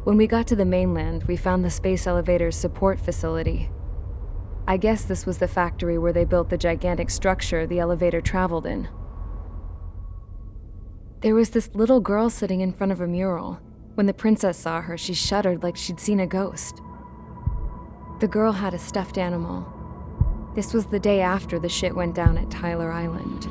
When we got to the mainland, we found the space elevator's support facility. I guess this was the factory where they built the gigantic structure the elevator traveled in. There was this little girl sitting in front of a mural. When the princess saw her, she shuddered like she'd seen a ghost. The girl had a stuffed animal. This was the day after the shit went down at Tyler Island.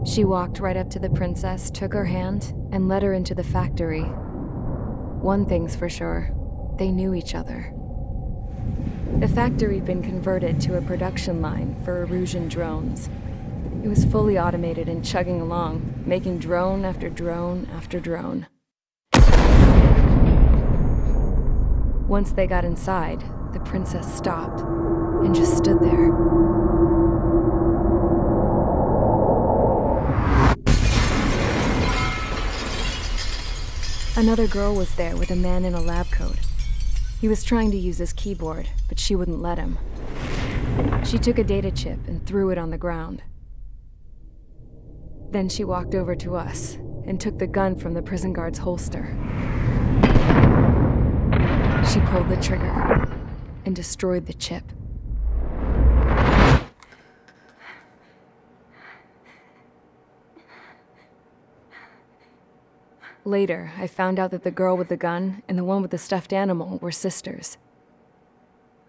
She walked right up to the princess, took her hand, and led her into the factory. One thing's for sure, they knew each other. The factory'd been converted to a production line for Erusian drones. It was fully automated and chugging along, making drone after drone after drone. Once they got inside, the princess stopped and just stood there. Another girl was there with a man in a lab coat. He was trying to use his keyboard, but she wouldn't let him. She took a data chip and threw it on the ground. Then she walked over to us and took the gun from the prison guard's holster. She pulled the trigger and destroyed the chip. Later, I found out that the girl with the gun and the one with the stuffed animal were sisters.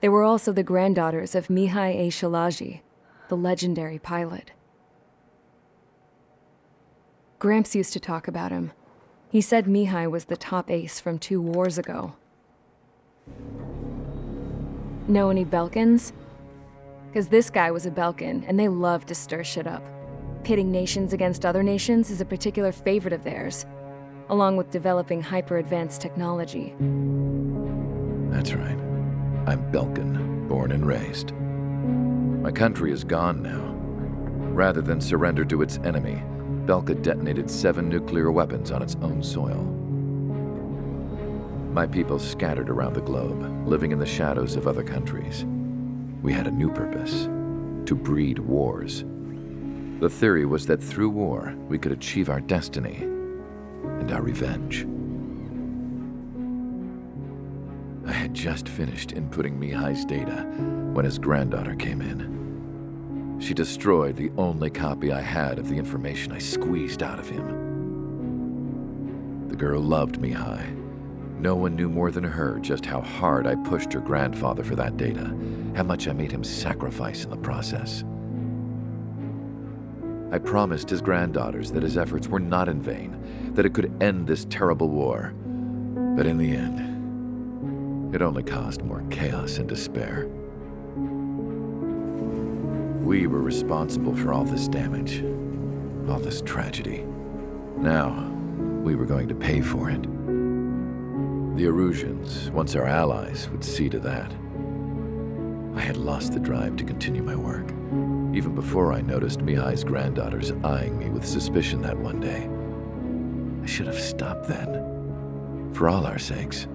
They were also the granddaughters of Mihai A. Shalaji, the legendary pilot. Gramps used to talk about him. He said Mihai was the top ace from 2 wars ago. Know any Belkans? Because this guy was a Belkan, and they love to stir shit up. Pitting nations against other nations is a particular favorite of theirs, along with developing hyper-advanced technology. That's right. I'm Belkan, born and raised. My country is gone now. Rather than surrender to its enemy, Belka detonated 7 nuclear weapons on its own soil. My people scattered around the globe, living in the shadows of other countries. We had a new purpose: to breed wars. The theory was that through war, we could achieve our destiny and our revenge. I had just finished inputting Mihai's data when his granddaughter came in. She destroyed the only copy I had of the information I squeezed out of him. The girl loved Mihai. No one knew more than her just how hard I pushed her grandfather for that data, how much I made him sacrifice in the process. I promised his granddaughters that his efforts were not in vain, that it could end this terrible war. But in the end, it only caused more chaos and despair. We were responsible for all this damage, all this tragedy. Now, we were going to pay for it. The Erusians, once our allies, would see to that. I had lost the drive to continue my work, even before I noticed Mihai's granddaughters eyeing me with suspicion that one day. I should have stopped then, for all our sakes.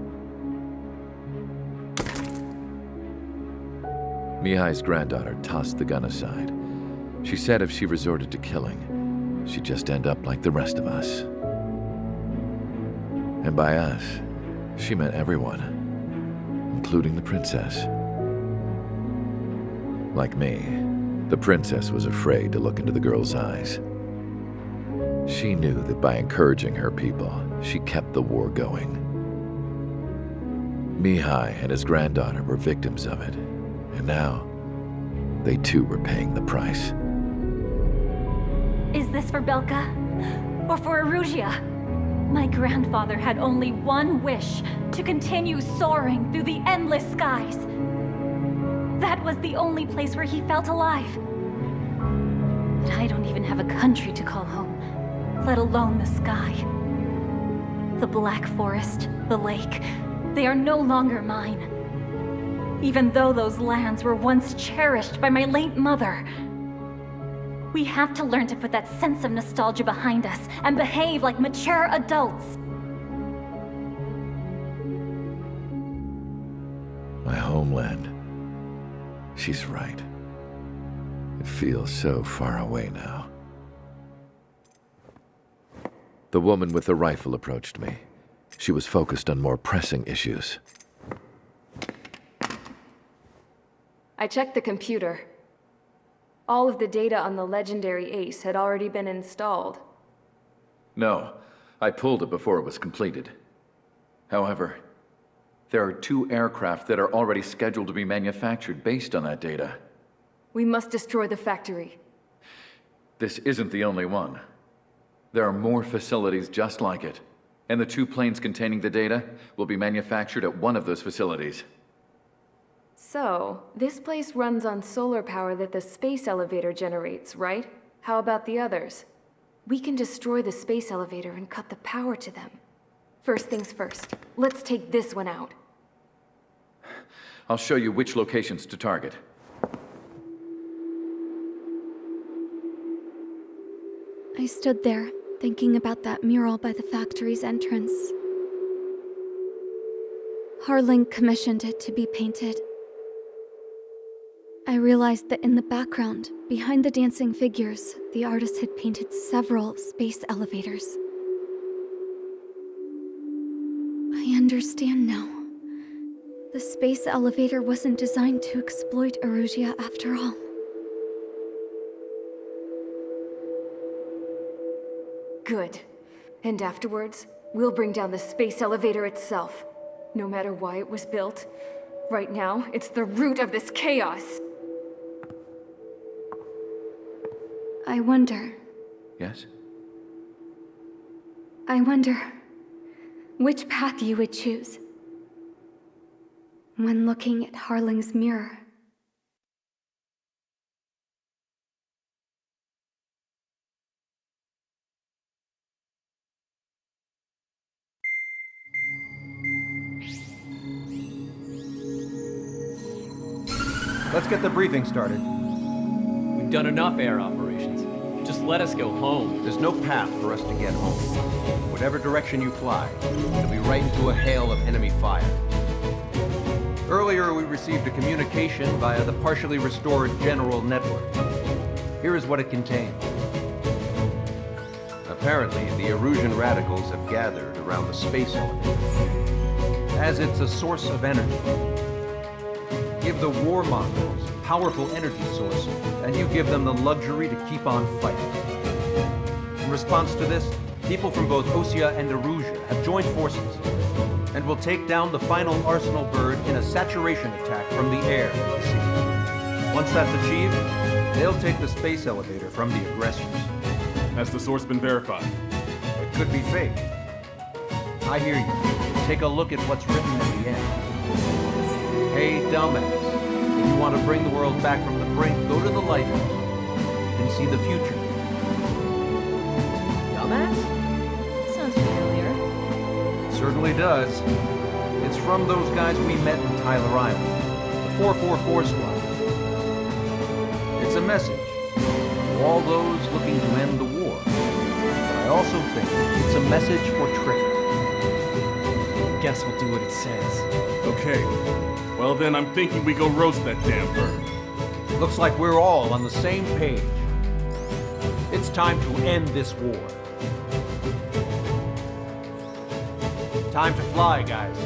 Mihai's granddaughter tossed the gun aside. She said if she resorted to killing, she'd just end up like the rest of us. And by us, she meant everyone, including the princess. Like me, the princess was afraid to look into the girl's eyes. She knew that by encouraging her people, she kept the war going. Mihai and his granddaughter were victims of it, and now, they too were paying the price. Is this for Belka? Or for Erusia? My grandfather had only one wish: to continue soaring through the endless skies. That was the only place where he felt alive. But I don't even have a country to call home, let alone the sky. The Black Forest, the lake, they are no longer mine. Even though those lands were once cherished by my late mother. We have to learn to put that sense of nostalgia behind us and behave like mature adults. My homeland. She's right. It feels so far away now. The woman with the rifle approached me. She was focused on more pressing issues. I checked the computer. All of the data on the legendary Ace had already been installed. No, I pulled it before it was completed. However, there are 2 aircraft that are already scheduled to be manufactured based on that data. We must destroy the factory. This isn't the only one. There are more facilities just like it, and the 2 planes containing the data will be manufactured at one of those facilities. So, this place runs on solar power that the space elevator generates, right? How about the others? We can destroy the space elevator and cut the power to them. First things first, let's take this one out. I'll show you which locations to target. I stood there, thinking about that mural by the factory's entrance. Harling commissioned it to be painted. I realized that in the background, behind the dancing figures, the artist had painted several space elevators. I understand now. The space elevator wasn't designed to exploit Erusia after all. Good. And afterwards, we'll bring down the space elevator itself. No matter why it was built. Right now, it's the root of this chaos. I wonder Yes? which path you would choose when looking at Harling's mirror. Let's get the briefing started. We've done enough air operations. Just let us go home. There's no path for us to get home. Whatever direction you fly, it'll be right into a hail of enemy fire. Earlier, we received a communication via the partially restored General Network. Here is what it contained. Apparently, the Erusian radicals have gathered around the space elevator, as it's a source of energy. Give the warmongers a powerful energy source, and you give them the luxury to keep on fighting. In response to this, people from both Osea and Erusia have joined forces, and will take down the final Arsenal bird in a saturation attack from the air and the sea. Once that's achieved, they'll take the space elevator from the aggressors. Has the source been verified? It could be fake. I hear you. Take a look at what's written at the end. Hey, dumbass. If you want to bring the world back from the brink, go to the lighthouse and see the future. Dumbass? Sounds familiar. It certainly does. It's from those guys we met in Tyler Island, the 444 Squad. It's a message to all those looking to end the war. But I also think it's a message for Trigger. Guess we'll do what it says. Okay. Well then, I'm thinking we go roast that damn bird. Looks like we're all on the same page. It's time to end this war. Time to fly, guys.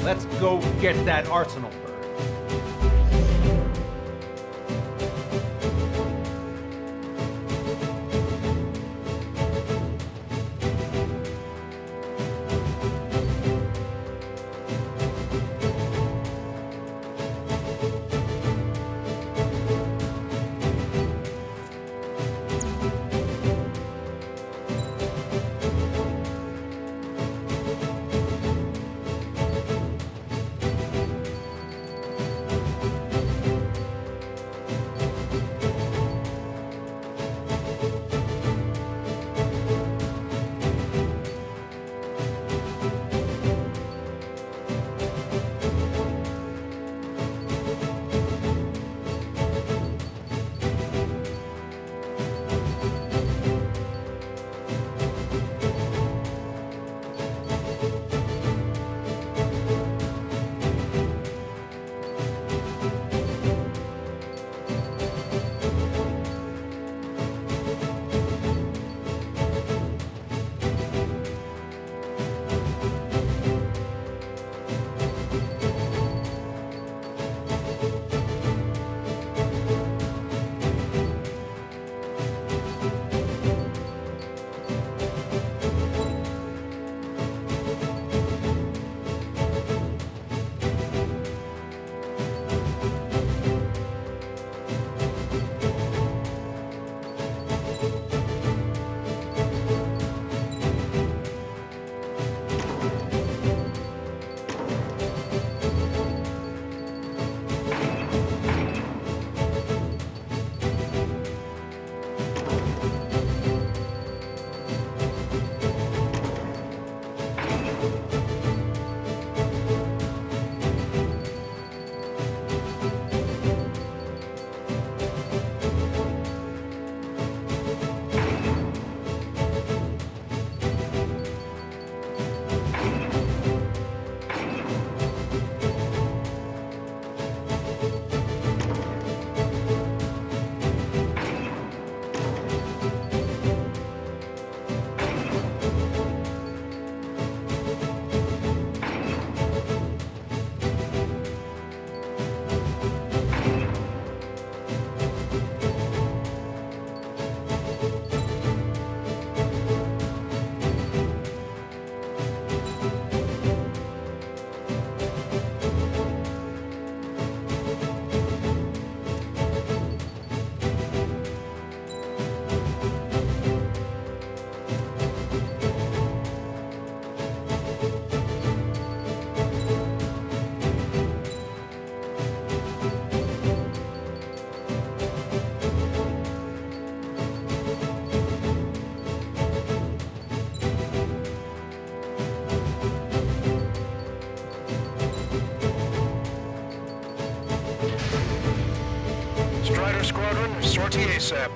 Let's go get that Arsenal bird. Squadron, sortie ASAP.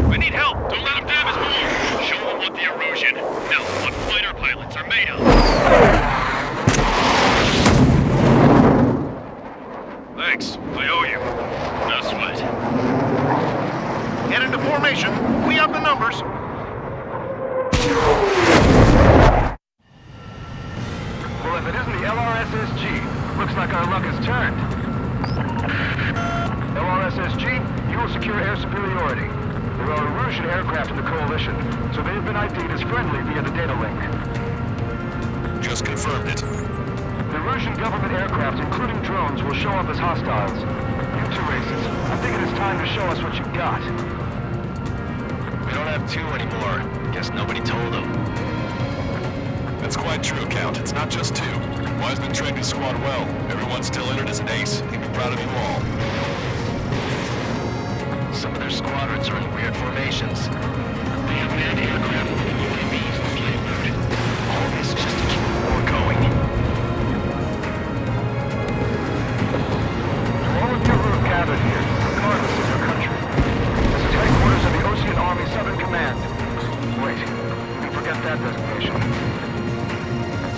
We need help! Don't let them damage more! Show them what the erosion, no, what fighter pilots are made of! Thanks, I owe you. No sweat. Get into formation. We have the numbers. Well, if it isn't the LRSSG, looks like our luck has turned. LRSSG, you will secure air superiority. There are Erusian aircraft in the Coalition, so they have been ID'd as friendly via the data link. Just confirmed it. The Erusian government aircraft, including drones, will show up as hostiles. You two races, I think it is time to show us what you've got. We don't have two anymore. Guess nobody told them. That's quite true, Count. It's not just two. Wiseman trained his squad well. Everyone's still entered as an ace. He'd be proud of you all. Some of their squadrons are in weird formations. They have manned aircraft with UAVs and flame loot. All this just to keep the war going. To all of you who have gathered here, regardless of your country, this is headquarters of the Osean Army Southern Command. Wait, you forget that designation.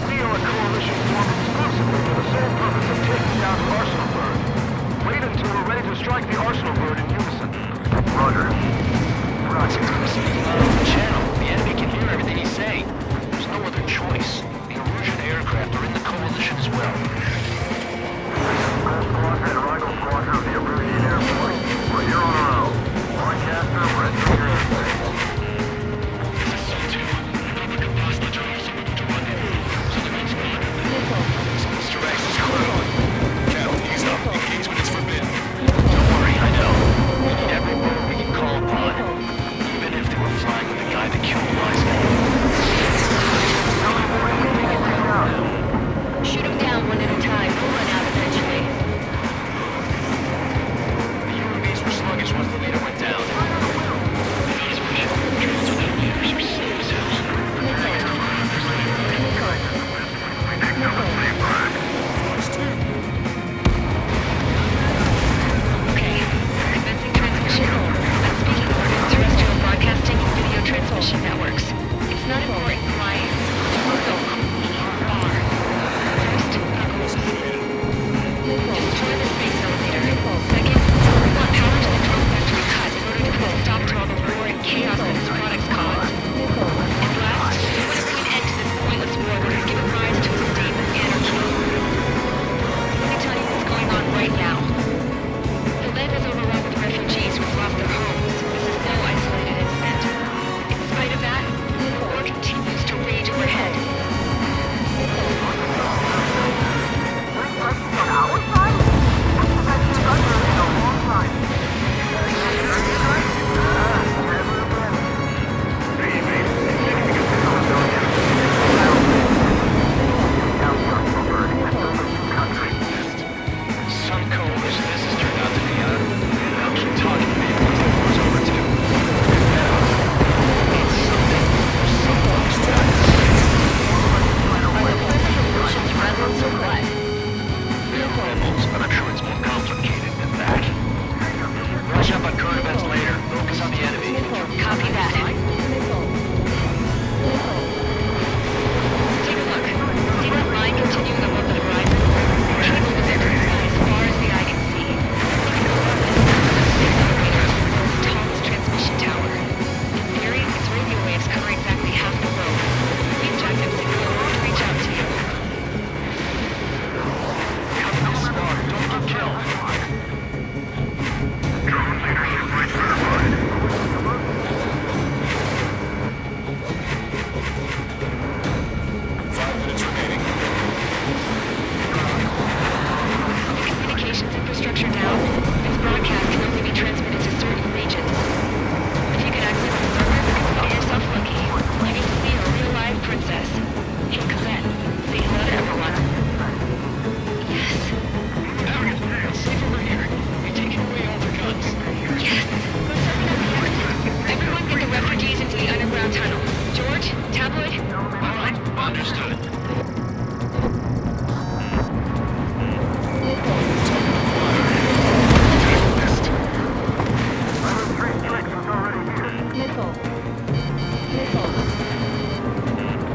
We are a coalition formed exclusively for the sole purpose of taking down the Arsenal Bird. Wait until we're ready to strike the Arsenal Bird in unison. Roger.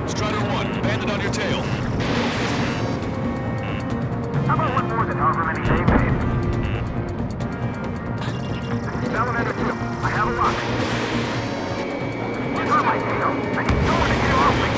Strider 1, bandit on your tail. How about one more than however many they made? Salamander 2, I have a lock. Where's my tail? I need someone to get off me.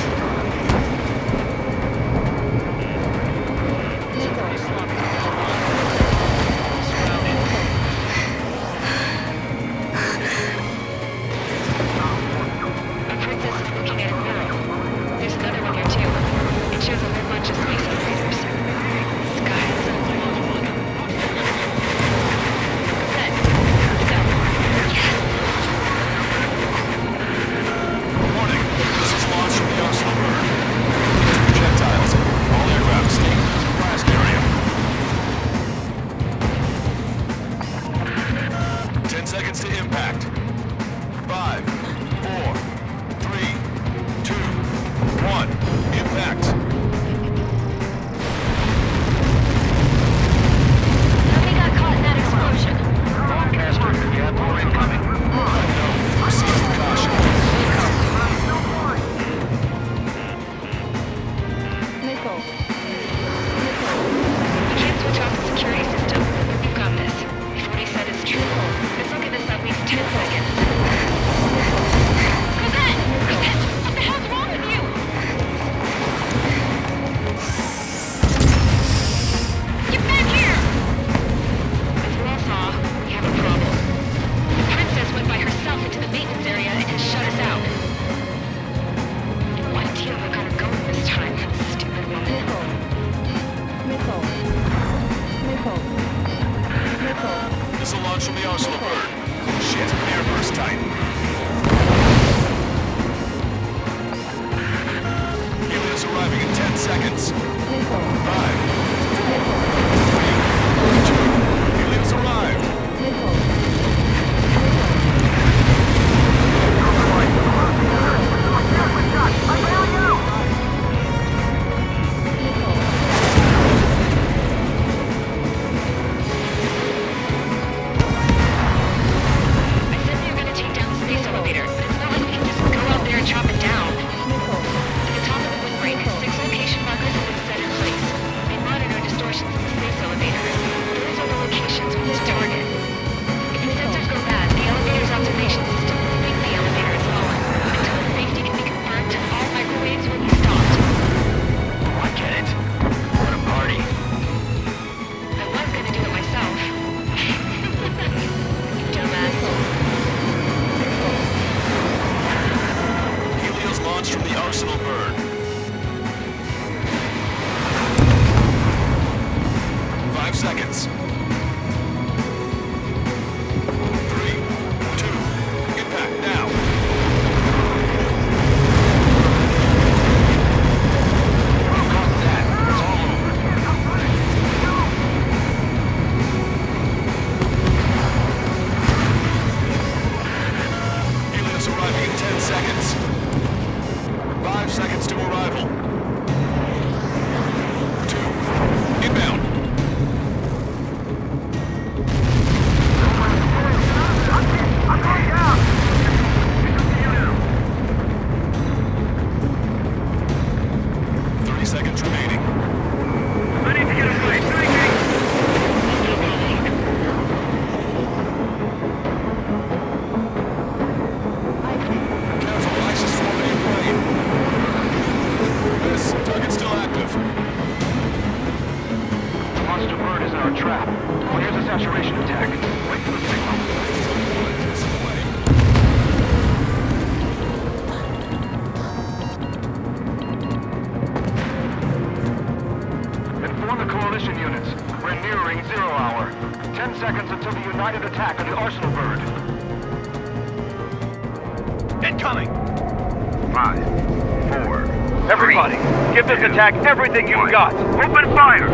Missile launch from the Arsenal bird. Shit, air burst tight. Helios arriving in 10 seconds. 5, 4, 3, 2. Helios arrived. From the Arsenal bird. 5 seconds. 3, 2, impact now. It's all over. Helios arriving in 10 seconds. 5 seconds to arrival. 2, inbound. I'm going down. 30 seconds remaining. I need to get a plane. Careful, ISIS forming in plane. Target's still active. The monster bird is in our trap. Well, here's a saturation attack. Wait for the signal. Inform the coalition units. We're nearing 0 hour. 10 seconds until the united attack on the Arsenal bird. Incoming! 5, 4. Everybody, give this attack everything you've got. Open fire!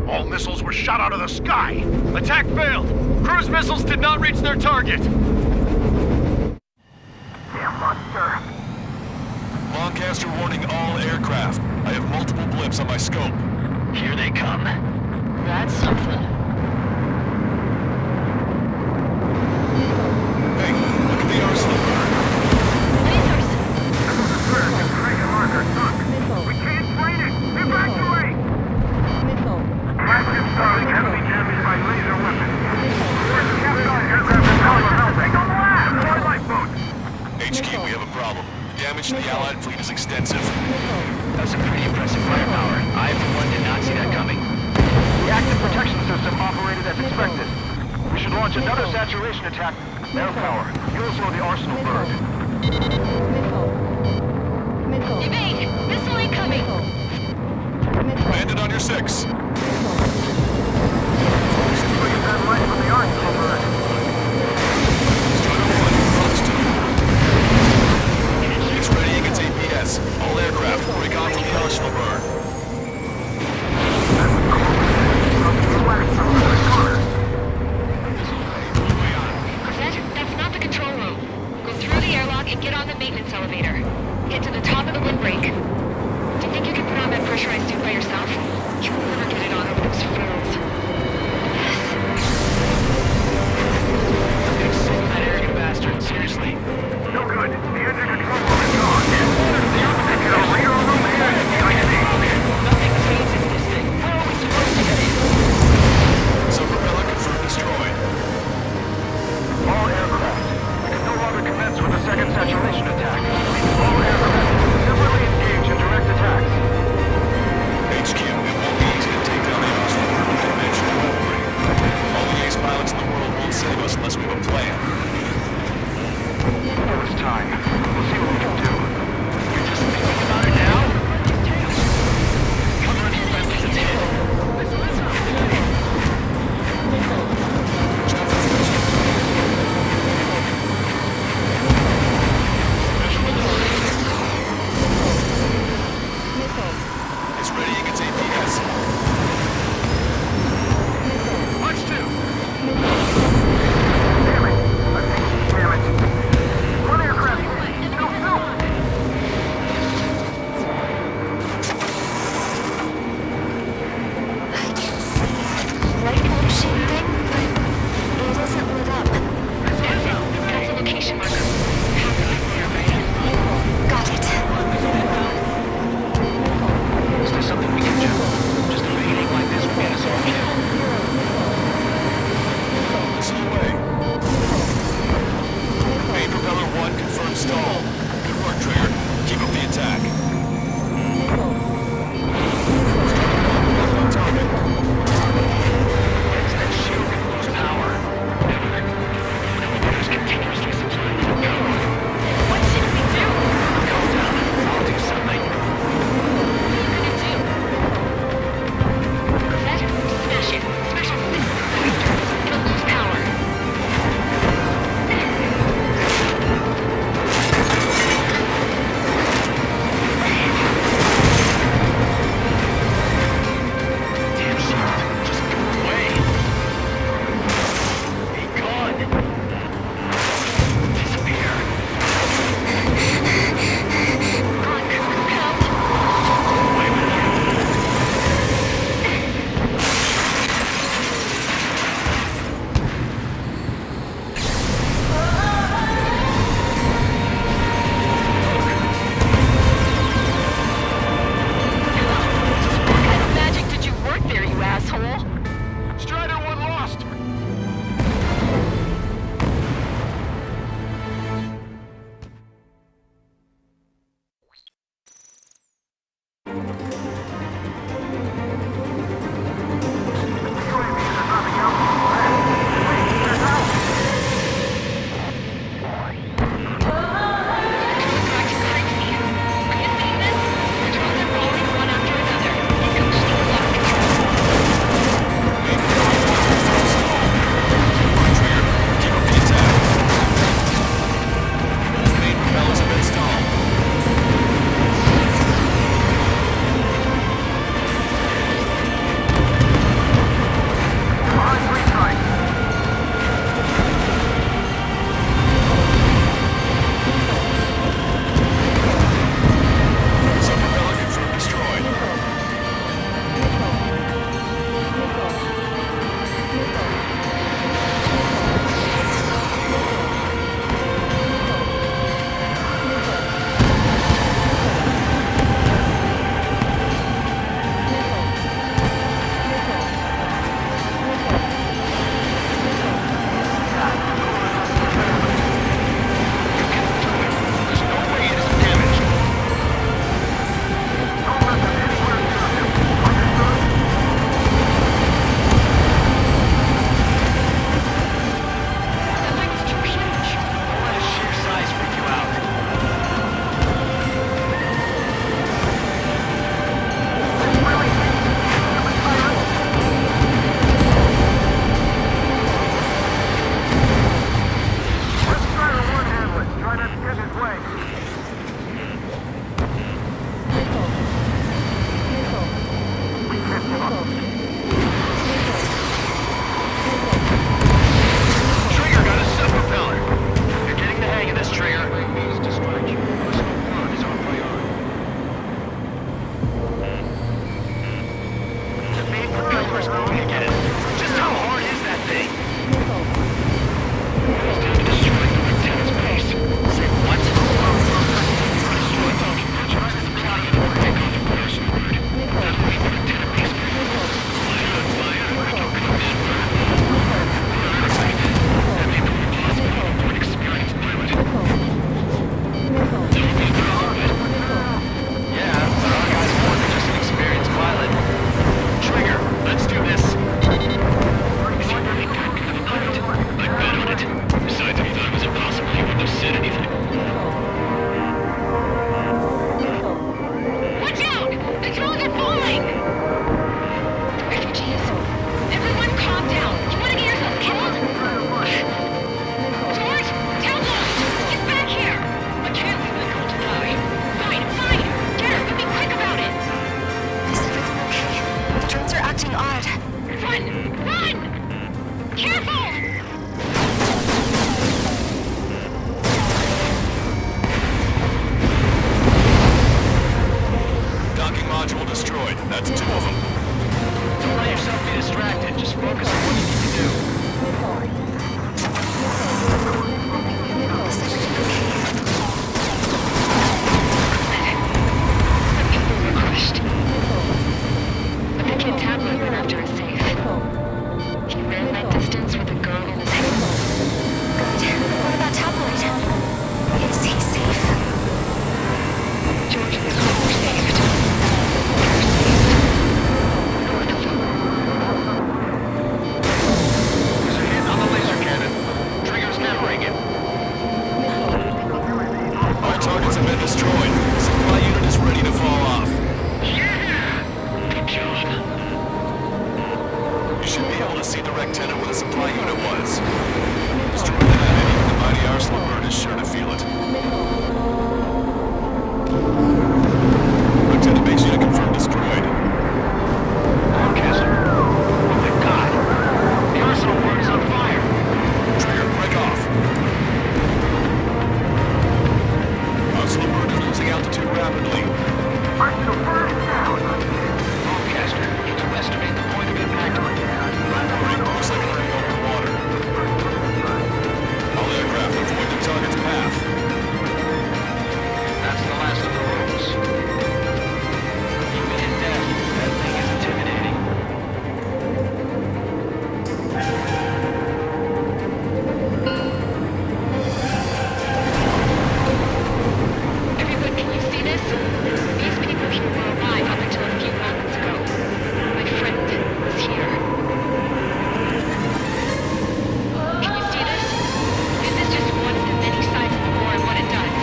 All missiles were shot out of the sky. Attack failed. Cruise missiles did not reach their target. Damn HQ, we have a problem. The damage to the Allied fleet is extensive. That's some pretty impressive firepower. I, for one, did not see that coming. The active protection system operated as expected. We should launch another saturation attack. Air power. You'll slow the arsenal burn. Evade! Missile incoming! Landed on your 6. It's ready against APS. All aircraft, break off from the arsenal burn. Corvette, that's not the control room. Go through the airlock and get on the maintenance elevator. Get to the top of the windbreak. Do you think you can put on that pressurized suit by yourself? You will never get it on over those frills. That arrogant bastard, seriously. No good. The engine control room is gone. The rear room and the IC. Nothing changes this thing. How are we supposed to get in? Sub-propeller confirmed destroyed. All aircraft. We can no longer commence with a second saturation attack. All aircraft. Separately engage in direct attacks. HQ, it won't be easy to take down the arsenal burn with conventional weaponry. All the ace pilots in the world won't save us unless we have a plan. Give us time. We'll see what we can do. You're just thinking about it now? Cover any friendlies, it's hit. It's ready against APS. Watch 2. Damn it. Damn it. One aircraft. destroyed. Supply unit is ready to fall off. Yeah! Good job. You should be able to see direct tenet where the supply unit was. Destroy that enemy, the mighty arsenal bird is sure to feel it. Lieutenant base unit confirmed destroyed. Forecastle. Oh my god! The arsenal bird is on fire! Trigger, break off. Arsenal bird is losing altitude rapidly. Arsenal bird is down. Broadcaster, need to estimate the point of impact. Looks like it'll be open water. All aircraft avoid the target's path. That's the last of the rules. Immediate death. That thing is intimidating. Everyone, can you see this? These people here were alive up until a few moments ago. My friend was here. Can you see this? This is just one of the many sides of the war and what it does.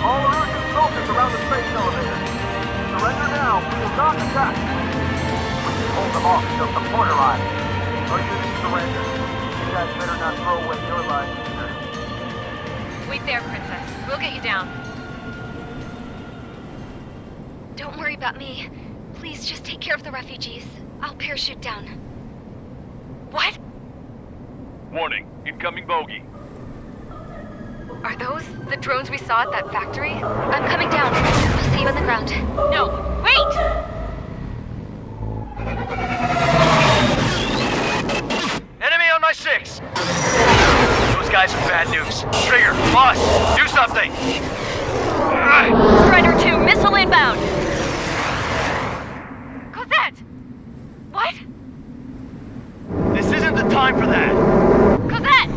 All Erusian soldiers around the space elevator. Surrender now. We will not attack. We can hold them off until some point arrives. Or you can surrender. You guys better not throw away your lives either. Wait there, Princess. We'll get you down. Don't worry about me. Please just take care of the refugees. I'll parachute down. What? Warning, incoming bogey. Are those the drones we saw at that factory? I'm coming down. I'll see you on the ground. No, wait! Enemy on my 6! Those guys are bad news. Trigger, boss, do something! Strider 2, missile inbound! Cosette! What? This isn't the time for that! Cosette!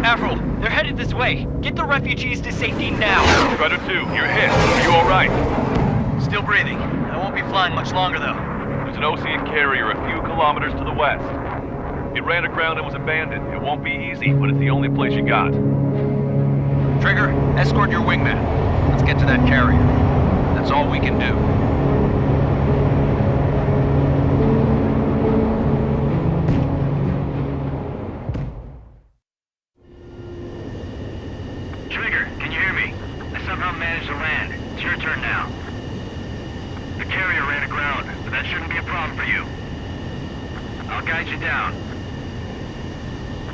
Avril, they're headed this way. Get the refugees to safety now. Strider 2, you're hit. Are you alright? Still breathing. I won't be flying much longer, though. There's an Osean carrier a few kilometers to the west. It ran aground and was abandoned. It won't be easy, but it's the only place you got. Trigger, escort your wingman. Let's get to that carrier. That's all we can do. Trigger, can you hear me? I somehow managed to land. It's your turn now. The carrier ran aground, but that shouldn't be a problem for you. I'll guide you down.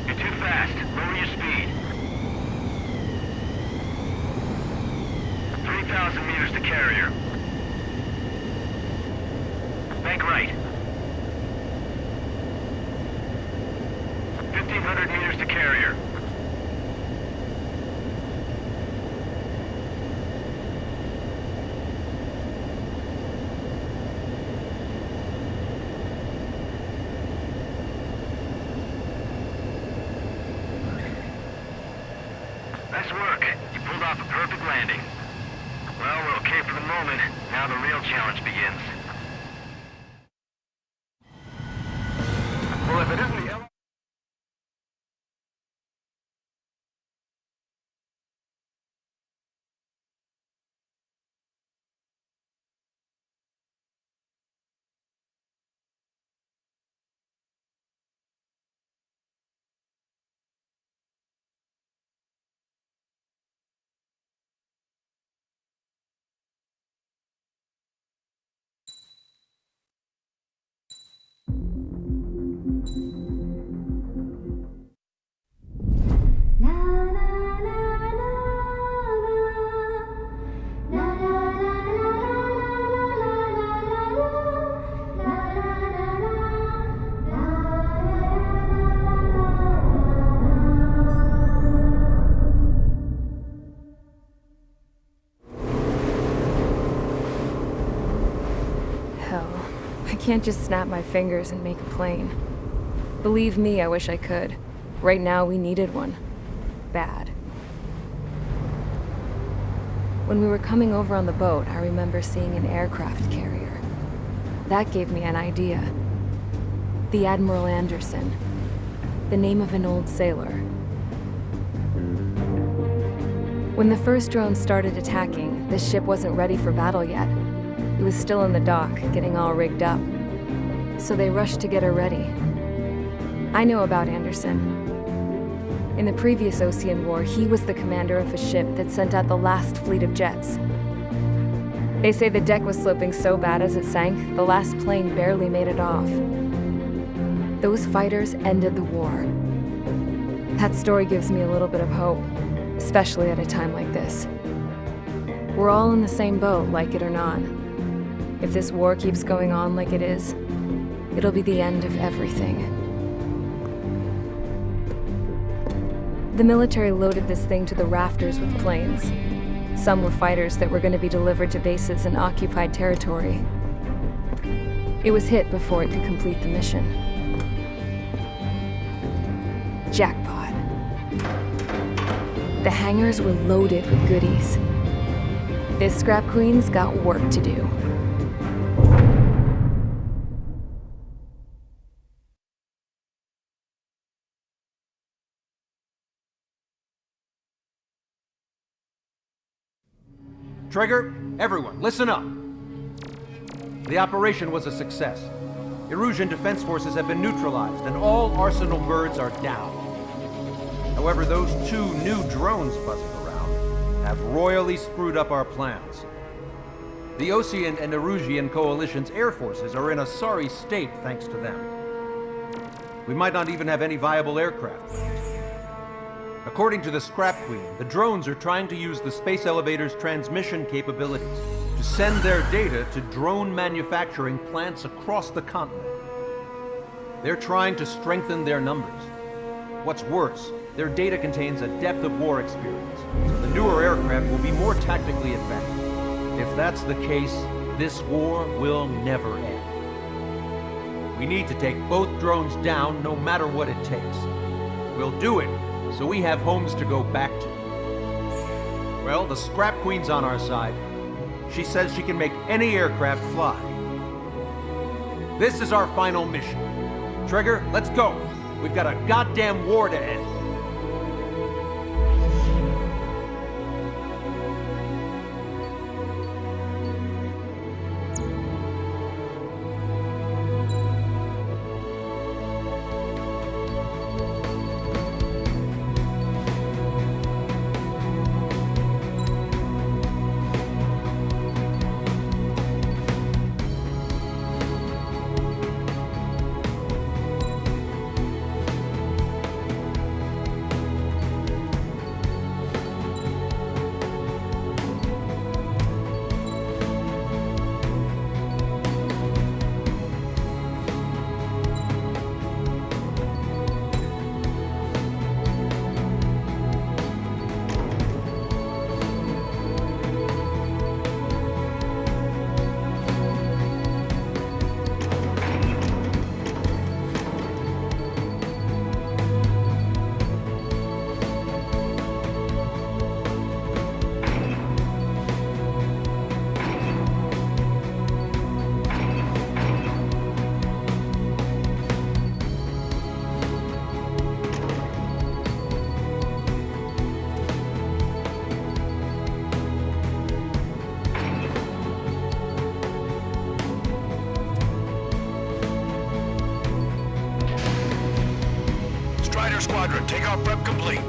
You're too fast. Lower your speed. 3,000 meters to carrier. Bank right. 1,500 meters to carrier. Nice work. You pulled off a perfect landing. Well, we're okay for the moment. Now the real challenge begins. Well, if it isn't the... I can't just snap my fingers and make a plane. Believe me, I wish I could. Right now, we needed one. Bad. When we were coming over on the boat, I remember seeing an aircraft carrier. That gave me an idea. The Admiral Anderson. The name of an old sailor. When the first drone started attacking, the ship wasn't ready for battle yet. It was still in the dock, getting all rigged up. So they rushed to get her ready. I know about Anderson. In the previous Osean War, he was the commander of a ship that sent out the last fleet of jets. They say the deck was sloping so bad as it sank, the last plane barely made it off. Those fighters ended the war. That story gives me a little bit of hope, especially at a time like this. We're all in the same boat, like it or not. If this war keeps going on like it is, it'll be the end of everything. The military loaded this thing to the rafters with planes. Some were fighters that were going to be delivered to bases in occupied territory. It was hit before it could complete the mission. Jackpot. The hangars were loaded with goodies. This Scrap Queen's got work to do. Trigger, everyone, listen up. The operation was a success. Erusian defense forces have been neutralized, and all Arsenal birds are down. However, those 2 new drones buzzing around have royally screwed up our plans. The Osean and Erusian coalition's air forces are in a sorry state thanks to them. We might not even have any viable aircraft left. According to the Scrap Queen, the drones are trying to use the space elevator's transmission capabilities to send their data to drone manufacturing plants across the continent. They're trying to strengthen their numbers. What's worse, their data contains a depth of war experience, so the newer aircraft will be more tactically advanced. If that's the case, this war will never end. We need to take both drones down no matter what it takes. We'll do it so we have homes to go back to. Well, the Scrap Queen's on our side. She says she can make any aircraft fly. This is our final mission. Trigger, let's go. We've got a goddamn war to end. Squadron, takeoff prep complete.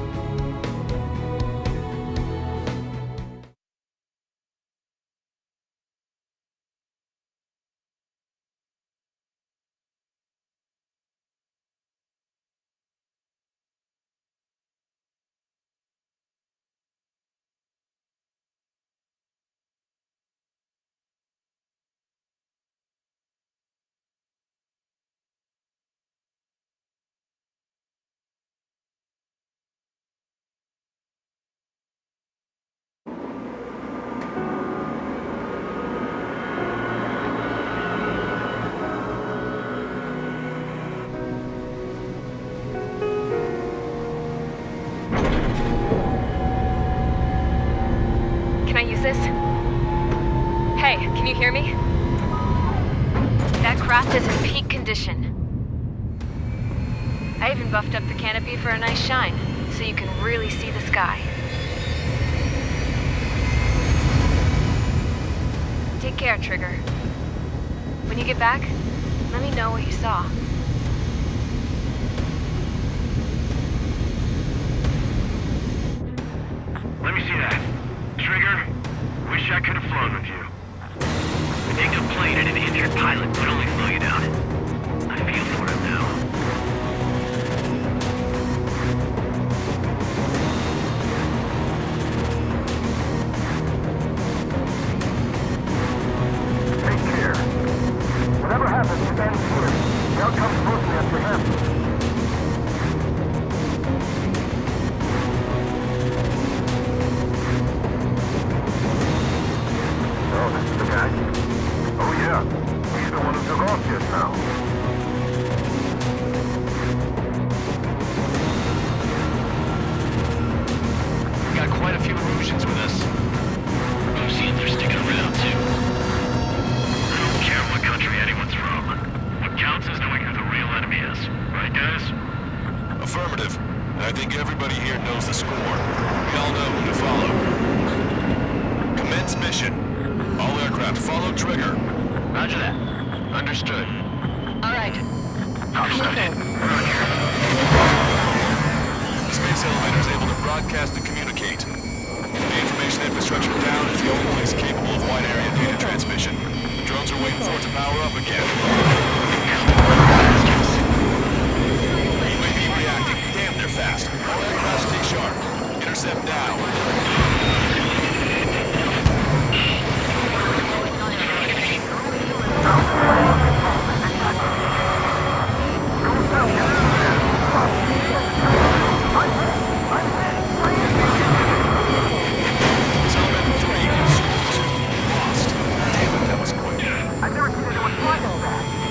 This? Hey, can you hear me? That craft is in peak condition. I even buffed up the canopy for a nice shine, so you can really see the sky. Take care, Trigger. When you get back, let me know what you saw. Let me see that. Trigger, wish I could have flown with you. A dinged-up plane and an injured pilot would only slow you down. I feel for him now. Take care. Whatever happens, it ends here. The outcome's mostly up to him. Oh, this is the guy? Oh, yeah. He's the one who took off just now. We got quite a few Erusians with us. I've seen they're sticking around, too. I don't care what country anyone's from. What counts is knowing who the real enemy is. Right, guys? Affirmative. And I think everybody here knows the score. We all know who to follow. Commence mission. All aircraft follow trigger. Roger that. Understood. All right. Understood. The space elevator is able to broadcast and communicate. The information infrastructure down is the only place capable of wide area data transmission. Drones are waiting for it to power up again. UAV reacting. Damn, they're fast. All aircraft stay sharp. Intercept now. Element 3, lost. Damn it, that was quick. I've never seen anyone fly so fast.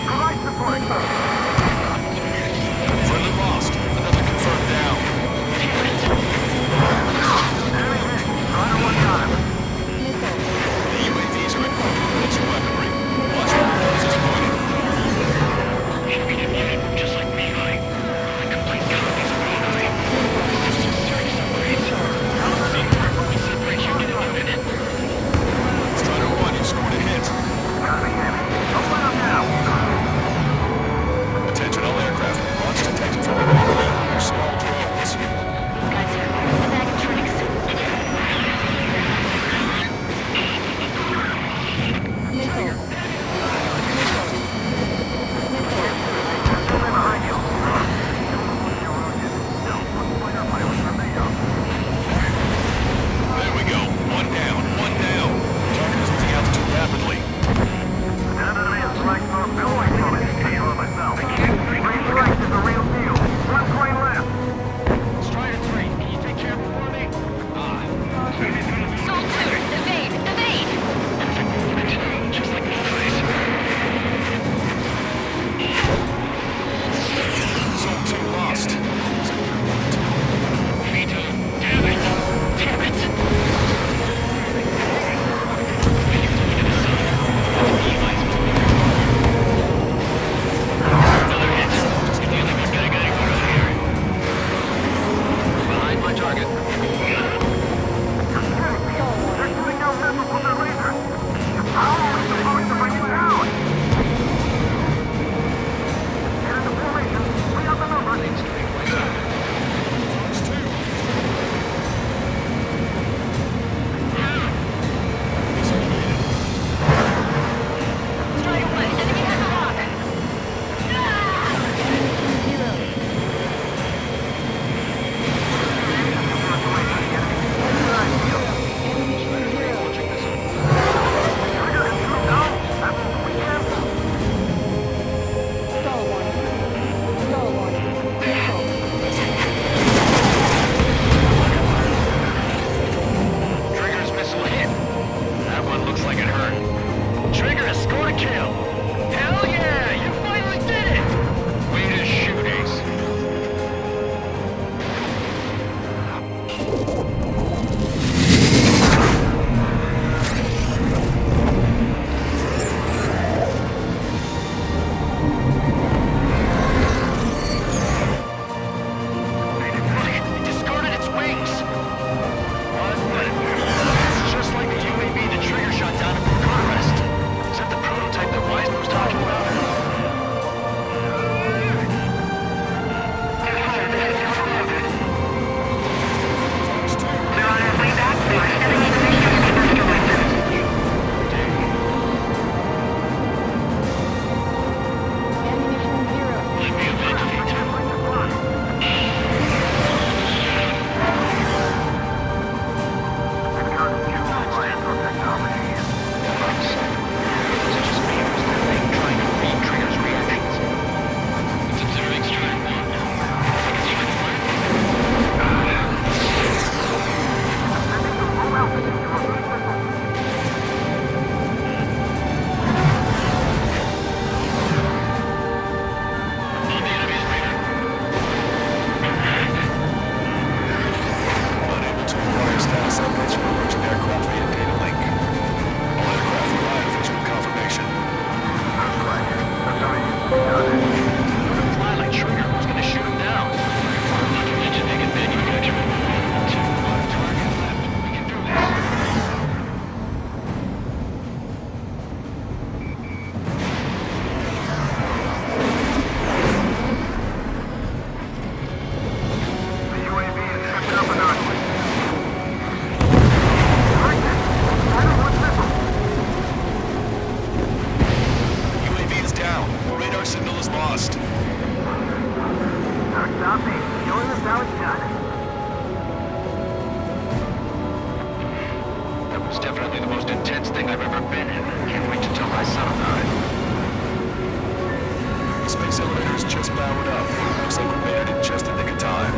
is just powered up. Looks like we made it in just the nick of time.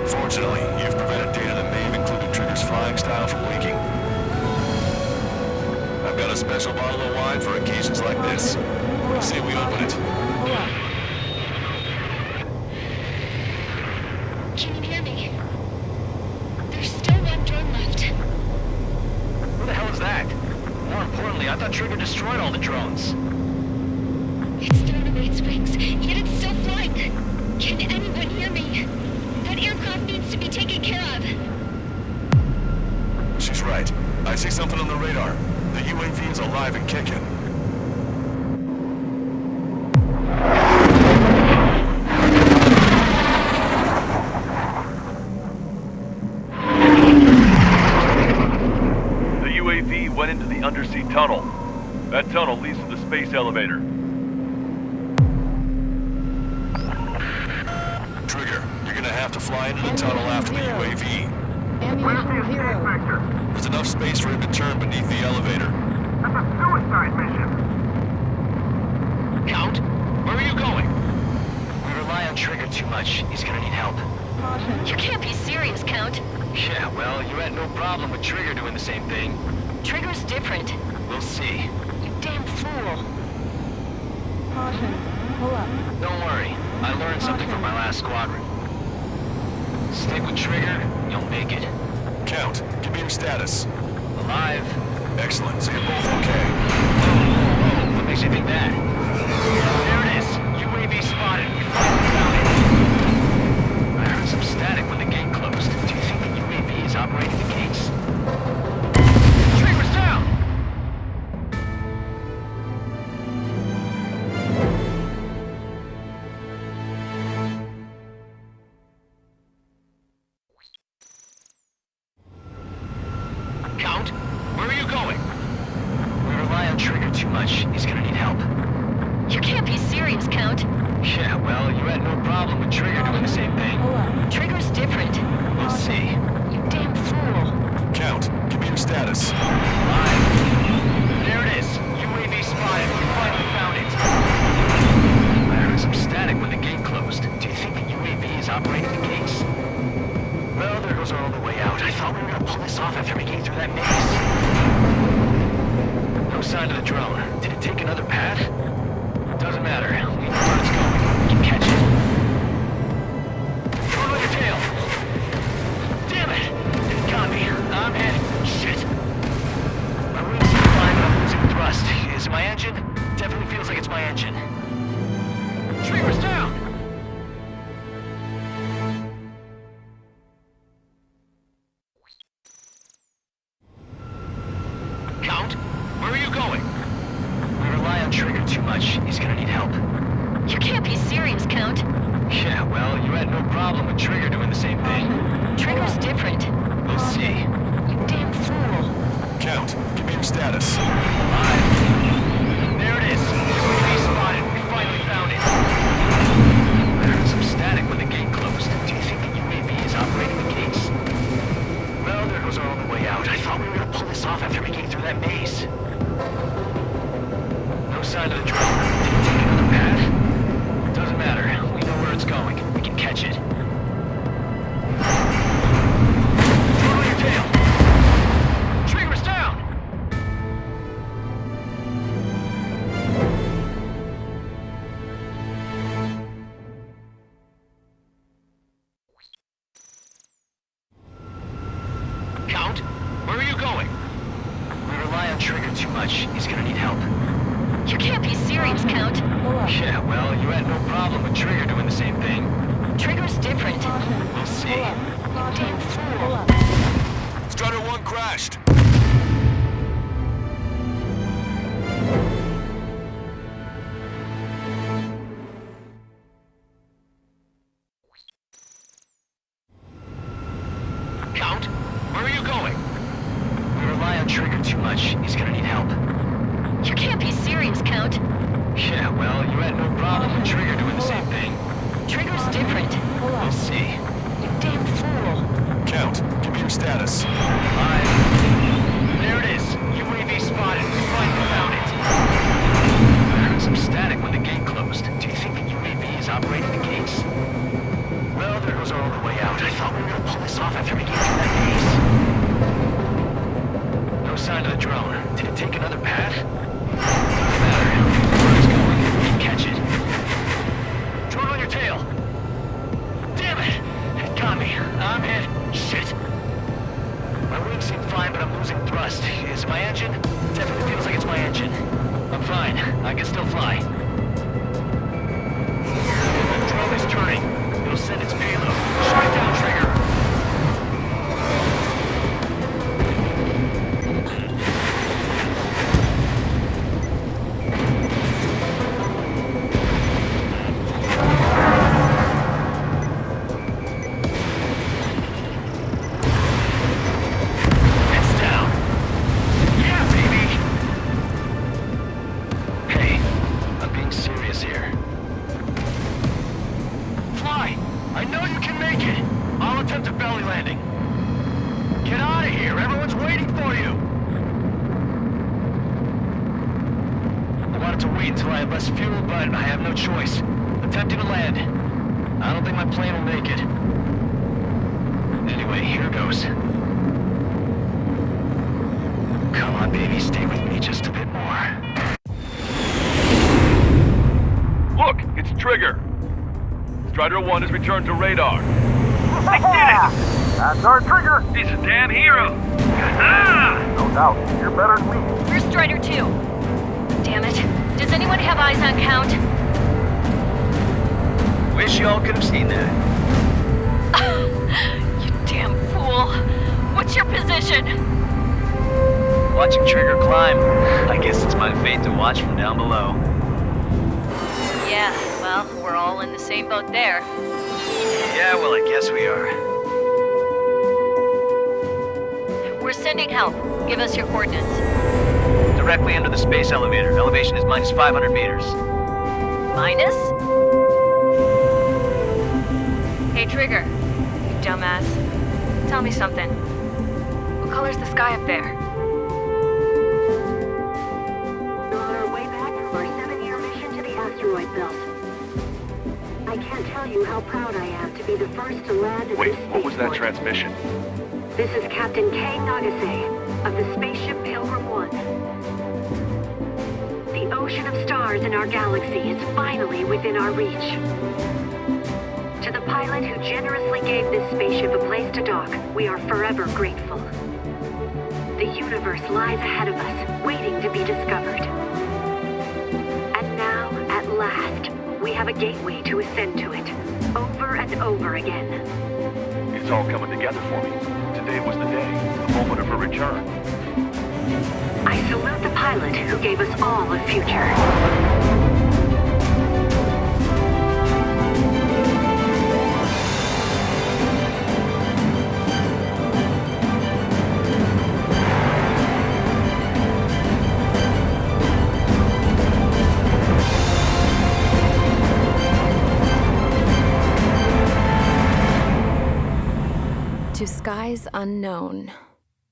Fortunately, you've prevented data that may have included Trigger's flying style from leaking. I've got a special bottle of wine for occasions like this. What do you say we open it? Can you hear me? There's still one drone left. Who the hell is that? More importantly, I thought Trigger destroyed all the drones. It's thrown away its wings, yet it's still flying. Can anyone hear me? That aircraft needs to be taken care of. She's right. I see something on the radar. The UAV is alive and kicking. The UAV went into the undersea tunnel. That tunnel leads to the space elevator. Trigger, you're gonna have to fly into the tunnel after the UAV. Ammunition 0. There's enough space for him to turn beneath the elevator. That's a suicide mission. Count, where are you going? We rely on Trigger too much. He's gonna need help. You can't be serious, Count. Yeah, well, you had no problem with Trigger doing the same thing. Trigger's different. We'll see. You damn fool. Don't worry. I learned something from my last squadron. Stick with Trigger, you'll make it. Count, give me your status. Alive. Excellent, so you're both okay. Whoa, what makes you think that? There it is. UAV spotted. We finally found it. I heard some static when the gate closed. Do you think the UAV is operating the gates? Trigger's down! Count, where are you going? We rely on Trigger too much. He's gonna need help. You can't be serious, Count. Yeah, well, you had no problem with Trigger doing the same thing. Trigger's different. We'll see. You damn fool. Count, give me your status. Alive. There it is. UAV spotted. We finally found it. I heard some static when the gate closed. Do you think the UAV is operating the gates? Well, there goes our only way out. I thought we were gonna pull this off after making it through that maze. No sign of the drone. Did it take another path? Doesn't matter. We know where it's going. We can catch it. Throw it on your tail. Damn it! It got me. I'm heading. Shit. My wings are flying, but I'm losing thrust. Is it my engine? Definitely feels like it's my engine. Trigger's down! Count, where are you going? We rely on Trigger too much. He's gonna need help. You can't be serious, Count. Yeah, well, you had no problem with Trigger doing the same thing. Trigger's different. We'll see. You damn fool. Count, give me your status. Alive. There it is. UAV spotted. We finally found it. I heard some static when the gate closed. Do you think the UAV is operating the gates? Well, there goes our only way out. I thought we were gonna pull this off after making it through that maze. No sign of the drone. Did it take another path? Doesn't matter. We know where it's going. We can catch it. Throw it on your tail. Trigger's down! Count, where are you going? We rely on Trigger too much. He's gonna need help. You can't be serious, Count. Yeah, well, you had no problem with Trigger doing the same thing. Trigger's different. We'll see. You damn fool. Strutter 1 crashed. Count, where are you going? We rely on Trigger too much. He's gonna need help. You can't be serious, Count. Yeah, well, you had no problem with Trigger doing the same thing. Trigger's different. We'll see. You damn fool. Count, give me your status. Alive. There it is. UAV spotted. We finally found it. I heard some static when the gate closed. Do you think the UAV operating the gates? Well, there goes our only way out. I thought we were gonna pull this off after making it through that maze. No sign of the drone. Did it take another path? Doesn't matter. Where it's going, we can catch it. Drone on your tail! Damn it! It got me. I'm hit. Shit. My wings seem fine, but I'm losing thrust. Is it my engine? Definitely feels like it's my engine. I'm fine. I can still fly. The drone is turning. It'll send its payload. Straight down trigger. Strider 1 has returned to radar. They did it! That's our trigger! He's a damn hero! No doubt. You're better than me. Where's Strider 2? Damn it. Does anyone have eyes on Count? Wish y'all could have seen that. You damn fool. What's your position? Watching Trigger climb. I guess it's my fate to watch from down below. Yeah, well, we're all in the same boat there. Yeah, well, I guess we are. We're sending help. Give us your coordinates. Directly under the space elevator. Elevation is minus 500 meters. Minus? Hey, Trigger. You dumbass. Tell me something. What color's the sky up there? We're on our way back from our 7-year mission to the asteroid belt. I can't tell you how proud I am to be the first to land at Wait, this what was that spaceport. transmission? This is Captain Kay Nagase of the spaceship Pilgrim 1. The ocean of stars in our galaxy is finally within our reach. To the pilot who generously gave this spaceship a place to dock, we are forever grateful. The universe lies ahead of us, waiting to be discovered. And now, at last, we have a gateway to ascend to it, over and over again. It's all coming together for me. Today was the day, the moment of her return. I salute the pilot who gave us all a future. To skies unknown,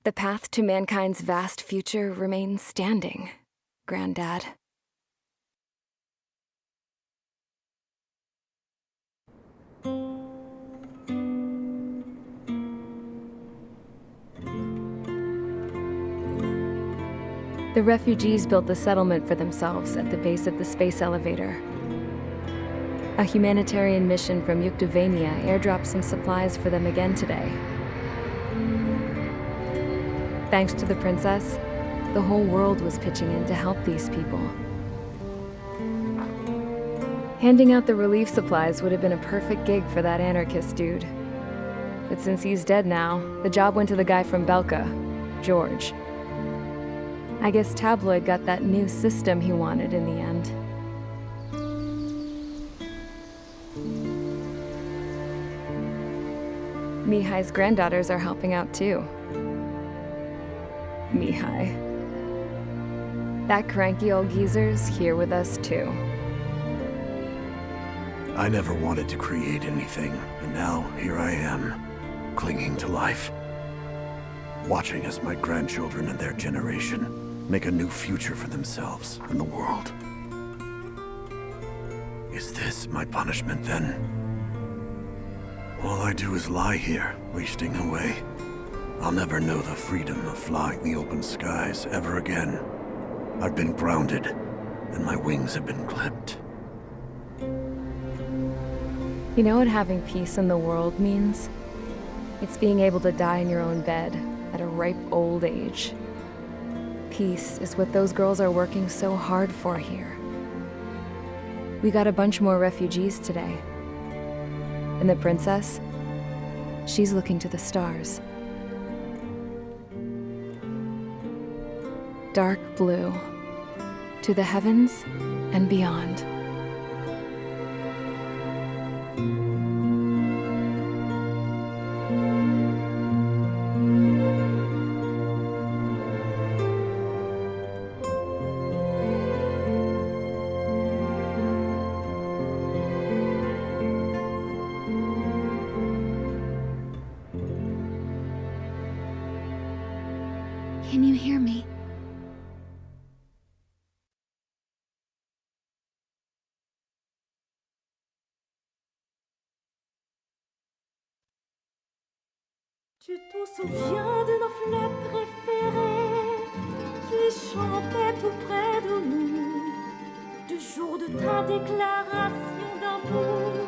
the path to mankind's vast future remains standing, Granddad. The refugees built a settlement for themselves at the base of the space elevator. A humanitarian mission from Yuktovania airdropped some supplies for them again today. Thanks to the princess, the whole world was pitching in to help these people. Handing out the relief supplies would have been a perfect gig for that anarchist dude. But since he's dead now, the job went to the guy from Belka, George. I guess Tabloid got that new system he wanted in the end. Mihai's granddaughters are helping out too. Mihai. That cranky old geezer's here with us too. I never wanted to create anything, and now here I am, clinging to life. Watching as my grandchildren and their generation make a new future for themselves and the world. Is this my punishment then? All I do is lie here, wasting away. I'll never know the freedom of flying the open skies ever again. I've been grounded, and my wings have been clipped. You know what having peace in the world means? It's being able to die in your own bed at a ripe old age. Peace is what those girls are working so hard for here. We got a bunch more refugees today. And the princess? She's looking to the stars. Dark blue. To the heavens and beyond. Can you hear me? Tu te souviens de nos fleurs préférées qui chantaient tout près de nous, du jour de ta déclaration d'amour.